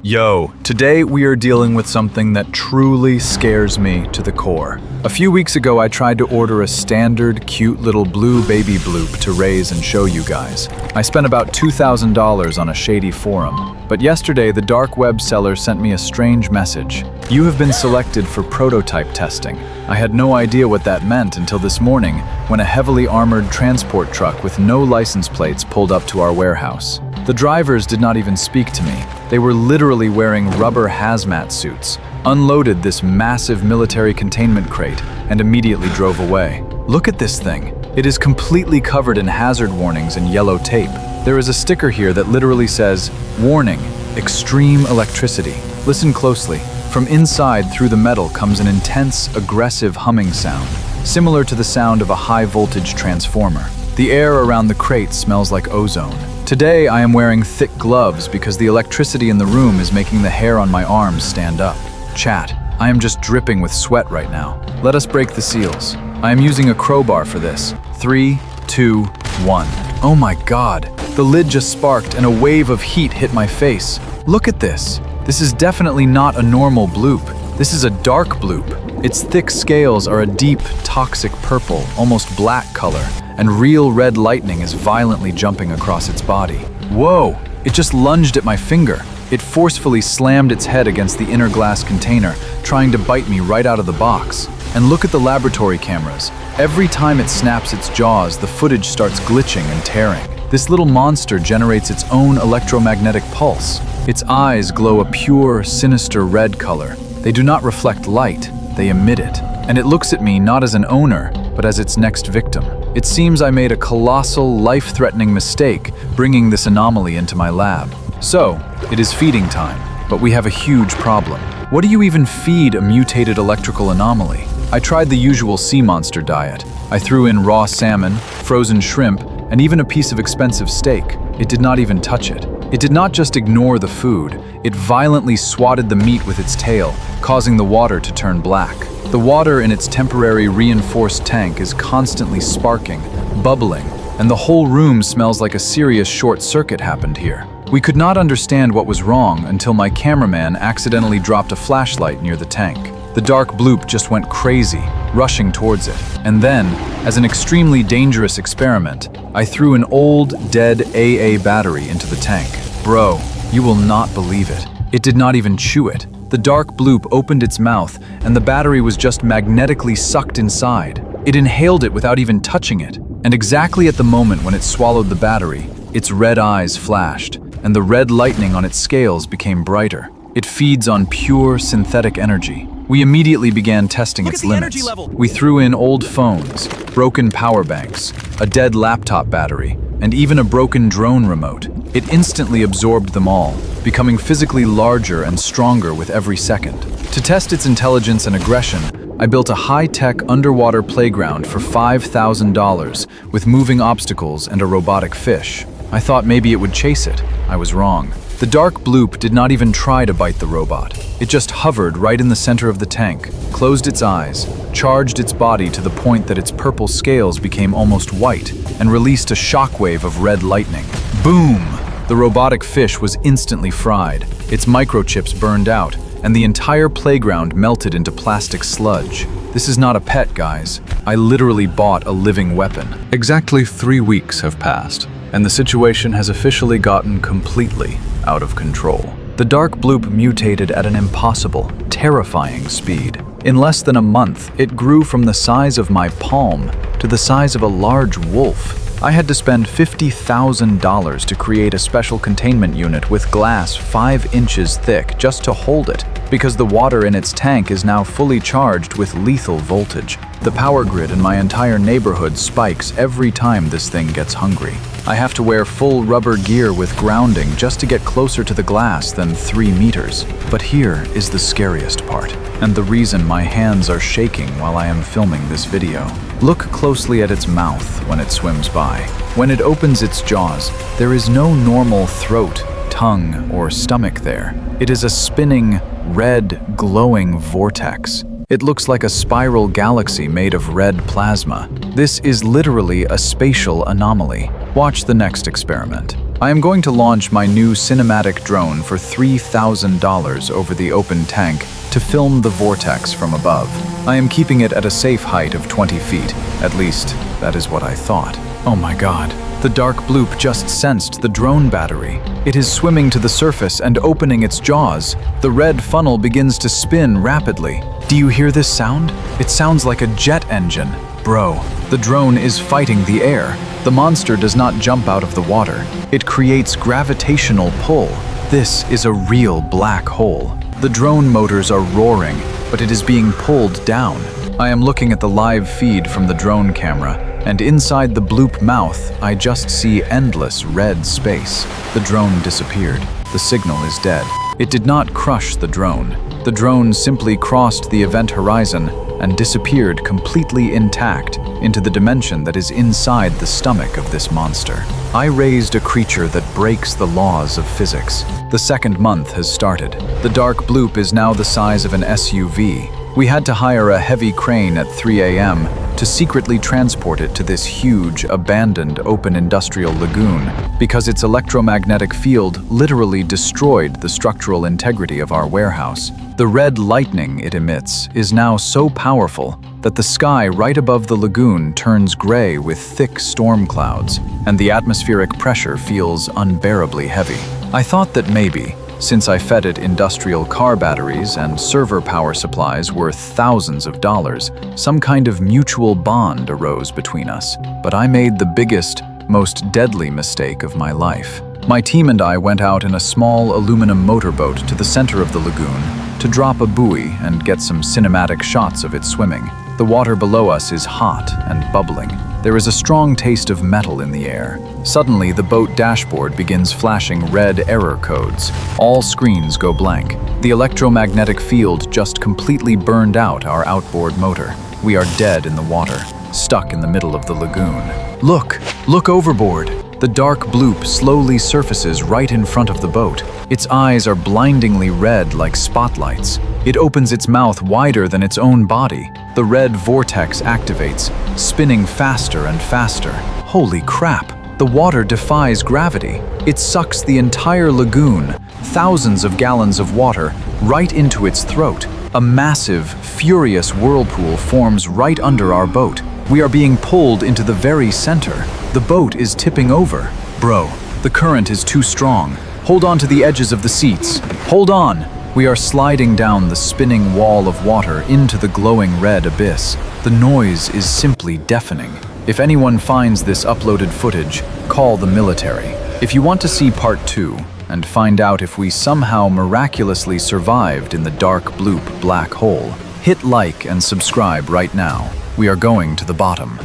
Yo, today we are dealing with something that truly scares me to the core. A few weeks ago, I tried to order a standard, cute little blue baby Bloop to raise and show you guys. I spent about $2,000 on a shady forum, but yesterday the dark web seller sent me a strange message. You have been selected for prototype testing. I had no idea what that meant until this morning when a heavily armored transport truck with no license plates pulled up to our warehouse. The drivers did not even speak to me. They were literally wearing rubber hazmat suits, unloaded this massive military containment crate, and immediately drove away. Look at this thing. It is completely covered in hazard warnings and yellow tape. There is a sticker here that literally says, "Warning, extreme electricity." Listen closely. From inside through the metal comes an intense, aggressive humming sound, similar to the sound of a high-voltage transformer. The air around the crate smells like ozone. Today, I am wearing thick gloves because the electricity in the room is making the hair on my arms stand up. Chat, I am just dripping with sweat right now. Let us break the seals. I am using a crowbar for this. 3, 2, 1. Oh my God, the lid just sparked and a wave of heat hit my face. Look at this. This is definitely not a normal bloop. This is a dark bloop. Its thick scales are a deep, toxic purple, almost black color, and real red lightning is violently jumping across its body. Whoa! It just lunged at my finger. It forcefully slammed its head against the inner glass container, trying to bite me right out of the box. And look at the laboratory cameras. Every time it snaps its jaws, the footage starts glitching and tearing. This little monster generates its own electromagnetic pulse. Its eyes glow a pure, sinister red color. They do not reflect light, they emit it. And it looks at me not as an owner, but as its next victim. It seems I made a colossal, life-threatening mistake bringing this anomaly into my lab. So, it is feeding time, but we have a huge problem. What do you even feed a mutated electrical anomaly? I tried the usual sea monster diet. I threw in raw salmon, frozen shrimp, and even a piece of expensive steak. It did not even touch it. It did not just ignore the food, it violently swatted the meat with its tail, causing the water to turn black. The water in its temporary reinforced tank is constantly sparking, bubbling, and the whole room smells like a serious short circuit happened here. We could not understand what was wrong until my cameraman accidentally dropped a flashlight near the tank. The dark bloop just went crazy, rushing towards it. And then, as an extremely dangerous experiment, I threw an old, dead AA battery into the tank. Bro, you will not believe it. It did not even chew it. The dark bloop opened its mouth, and the battery was just magnetically sucked inside. It inhaled it without even touching it. And exactly at the moment when it swallowed the battery, its red eyes flashed, and the red lightning on its scales became brighter. It feeds on pure synthetic energy. We immediately began testing its limits. We threw in old phones, broken power banks, a dead laptop battery, and even a broken drone remote. It instantly absorbed them all, becoming physically larger and stronger with every second. To test its intelligence and aggression, I built a high-tech underwater playground for $5,000 with moving obstacles and a robotic fish. I thought maybe it would chase it. I was wrong. The dark bloop did not even try to bite the robot. It just hovered right in the center of the tank, closed its eyes, charged its body to the point that its purple scales became almost white, and released a shockwave of red lightning. Boom! The robotic fish was instantly fried, its microchips burned out, and the entire playground melted into plastic sludge. This is not a pet, guys. I literally bought a living weapon. Exactly 3 weeks have passed, and the situation has officially gotten completely out of control. The dark bloop mutated at an impossible, terrifying speed. In less than a month, it grew from the size of my palm to the size of a large wolf. I had to spend $50,000 to create a special containment unit with glass 5 inches thick just to hold it, because the water in its tank is now fully charged with lethal voltage. The power grid in my entire neighborhood spikes every time this thing gets hungry. I have to wear full rubber gear with grounding just to get closer to the glass than 3 meters. But here is the scariest part, and the reason my hands are shaking while I am filming this video. Look closely at its mouth when it swims by. When it opens its jaws, there is no normal throat, tongue, or stomach there. It is a spinning, red, glowing vortex. It looks like a spiral galaxy made of red plasma. This is literally a spatial anomaly. Watch the next experiment. I am going to launch my new cinematic drone for $3,000 over the open tank to film the vortex from above. I am keeping it at a safe height of 20 feet. At least, that is what I thought. Oh my god. The dark bloop just sensed the drone battery. It is swimming to the surface and opening its jaws. The red funnel begins to spin rapidly. Do you hear this sound? It sounds like a jet engine. Bro, the drone is fighting the air. The monster does not jump out of the water. It creates gravitational pull. This is a real black hole. The drone motors are roaring, but it is being pulled down. I am looking at the live feed from the drone camera, and inside the bloop mouth, I just see endless red space. The drone disappeared. The signal is dead. It did not crush the drone. The drone simply crossed the event horizon and disappeared completely intact into the dimension that is inside the stomach of this monster. I raised a creature that breaks the laws of physics. The second month has started. The dark bloop is now the size of an SUV. We had to hire a heavy crane at 3 a.m. to secretly transport it to this huge, abandoned, open industrial lagoon because its electromagnetic field literally destroyed the structural integrity of our warehouse. The red lightning it emits is now so powerful that the sky right above the lagoon turns gray with thick storm clouds, and the atmospheric pressure feels unbearably heavy. I thought that maybe, since I fed it industrial car batteries and server power supplies worth thousands of dollars, some kind of mutual bond arose between us. But I made the biggest, most deadly mistake of my life. My team and I went out in a small aluminum motorboat to the center of the lagoon to drop a buoy and get some cinematic shots of it swimming. The water below us is hot and bubbling. There is a strong taste of metal in the air. Suddenly, the boat dashboard begins flashing red error codes. All screens go blank. The electromagnetic field just completely burned out our outboard motor. We are dead in the water, stuck in the middle of the lagoon. Look overboard. The dark bloop slowly surfaces right in front of the boat. Its eyes are blindingly red like spotlights. It opens its mouth wider than its own body. The red vortex activates, spinning faster and faster. Holy crap! The water defies gravity. It sucks the entire lagoon, thousands of gallons of water, right into its throat. A massive, furious whirlpool forms right under our boat. We are being pulled into the very center. The boat is tipping over. Bro, the current is too strong. Hold on to the edges of the seats. Hold on! We are sliding down the spinning wall of water into the glowing red abyss. The noise is simply deafening. If anyone finds this uploaded footage, call the military. If you want to see part 2 and find out if we somehow miraculously survived in the dark bloop black hole, hit like and subscribe right now. We are going to the bottom.